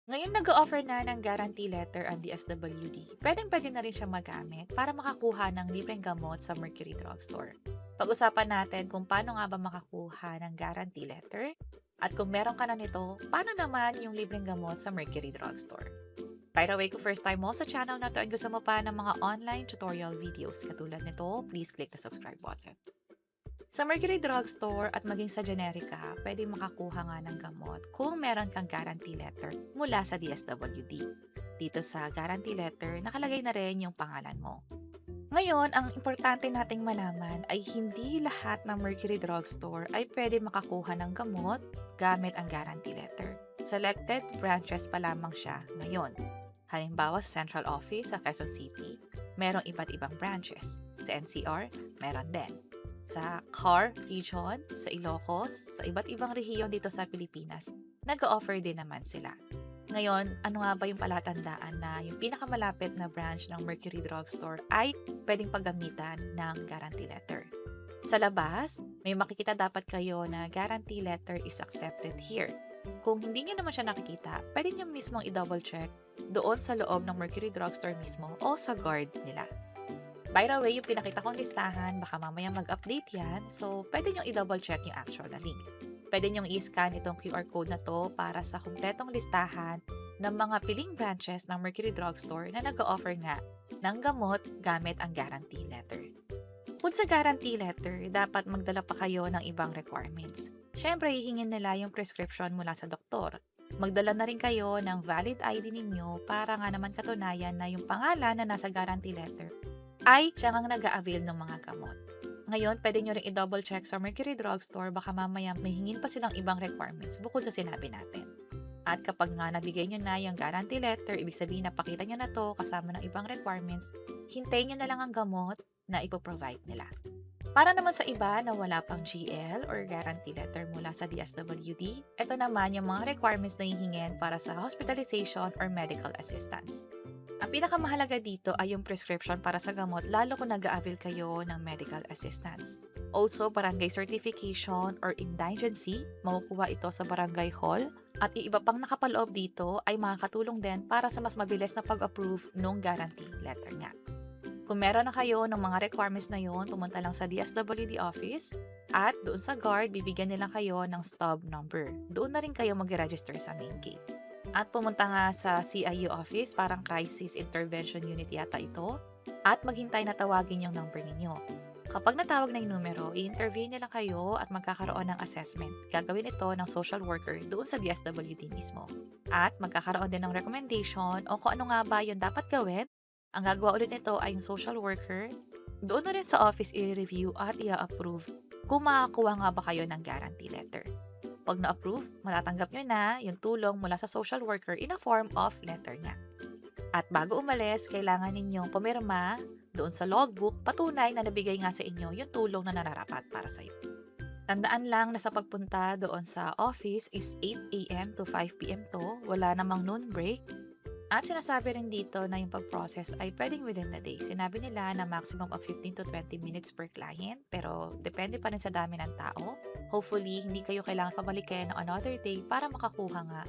Ngayon nag-o-offer na ng guarantee letter ang DSWD. Pwedeng-pwede na rin siya magamit para makakuha ng libreng gamot sa Mercury Drugstore. Pag-usapan natin kung paano nga ba makakuha ng guarantee letter at kung meron ka na nito, paano naman yung libreng gamot sa Mercury Drugstore. By the way, kung first time mo sa channel na to at gusto mo pa ng mga online tutorial videos katulad nito, please click the subscribe button. Sa Mercury Drugstore at maging sa Generika, pwede makakuha nga ng gamot kung meron kang guarantee letter mula sa DSWD. Dito sa guarantee letter, nakalagay na rin yung pangalan mo. Ngayon, ang importante nating malaman ay hindi lahat ng Mercury Drugstore ay pwede makakuha ng gamot gamit ang guarantee letter. Selected branches pa lamang siya ngayon. Halimbawa sa Central Office sa Quezon City, merong iba't ibang branches. Sa NCR, meron din. Sa CAR region, sa Ilocos, sa iba't ibang rehiyon dito sa Pilipinas, nag-o-offer din naman sila. Ngayon, ano nga ba yung palatandaan na yung pinakamalapit na branch ng Mercury Drugstore ay pwedeng paggamitan ng guarantee letter? Sa labas, may makikita dapat kayo na guarantee letter is accepted here. Kung hindi nyo naman siya nakikita, pwede nyo mismong i-double check doon sa loob ng Mercury Drugstore mismo o sa guard nila. By the way, yung pinakita kong listahan, baka mamaya mag-update yan. So, pwede nyo i-double check yung actual na link. Pwede nyo i-scan itong QR code na to para sa kumpletong listahan ng mga piling branches ng Mercury Drugstore na nag-o-offer nga ng gamot gamit ang guarantee letter. Kung sa guarantee letter, dapat magdala pa kayo ng ibang requirements. Siyempre, hihingin nila yung prescription mula sa doktor. Magdala na rin kayo ng valid ID ninyo para nga naman katunayan na yung pangalan na nasa guarantee letter ay siya ngang nag-a-avail ng mga gamot. Ngayon, pwede nyo rin i-double check sa Mercury Drugstore, baka mamaya may hingin pa silang ibang requirements bukod sa sinabi natin. At kapag nga nabigay nyo na yung guarantee letter, ibig sabihin napakita nyo na to kasama ng ibang requirements, hintayin nyo na lang ang gamot na ipoprovide nila. Para naman sa iba na wala pang GL or guarantee letter mula sa DSWD, ito naman yung mga requirements na hihingin para sa hospitalization or medical assistance. Ang pinakamahalaga dito ay yung prescription para sa gamot lalo kung nag-a-avail kayo ng medical assistance. Also, barangay certification or indigency, makukuha ito sa barangay hall. At yung iba pang nakapaloob dito ay makakatulong din para sa mas mabilis na pag-approve ng guarantee letter nga. Kung meron na kayo ng mga requirements na yon, pumunta lang sa DSWD office at doon sa guard, bibigyan nila kayo ng stub number. Doon na rin kayo mag-register sa main gate. At pumunta nga sa CIU office, parang Crisis Intervention Unit yata ito, at maghintay na tawagin yung number ninyo. Kapag natawag na yung numero, i-interview nila kayo at magkakaroon ng assessment. Gagawin ito ng social worker doon sa DSWD mismo. At magkakaroon din ng recommendation o kung ano nga ba yung dapat gawin. Ang gagawa ulit nito ay yung social worker. Doon na rin sa office i-review at i-approve kung makakuha nga ba kayo ng guarantee letter. Pag na-approve, matatanggap nyo na yung tulong mula sa social worker in a form of letter niya. At bago umalis, kailangan ninyong pumirma doon sa logbook patunay na nabigay nga sa inyo yung tulong na nararapat para sa iyo. Tandaan lang na sa pagpunta doon sa office is 8 a.m. to 5 p.m. to, wala namang noon break. At sinasabi rin dito na yung pag-process ay pwedeng within the day. Sinabi nila na maximum of 15 to 20 minutes per client, pero depende pa rin sa dami ng tao. Hopefully, hindi kayo kailangan pabalikin ng another day para makakuha nga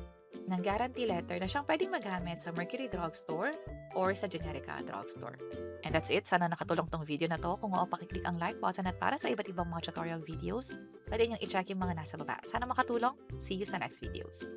ng guarantee letter na siyang pwedeng magamit sa Mercury Drugstore or sa Generika Drugstore. And that's it. Sana nakatulong tong video na to. Kung oo, pakiclick ang like button at para sa iba't ibang mga tutorial videos, pwede nyo i-check yung mga nasa baba. Sana makatulong. See you sa next videos.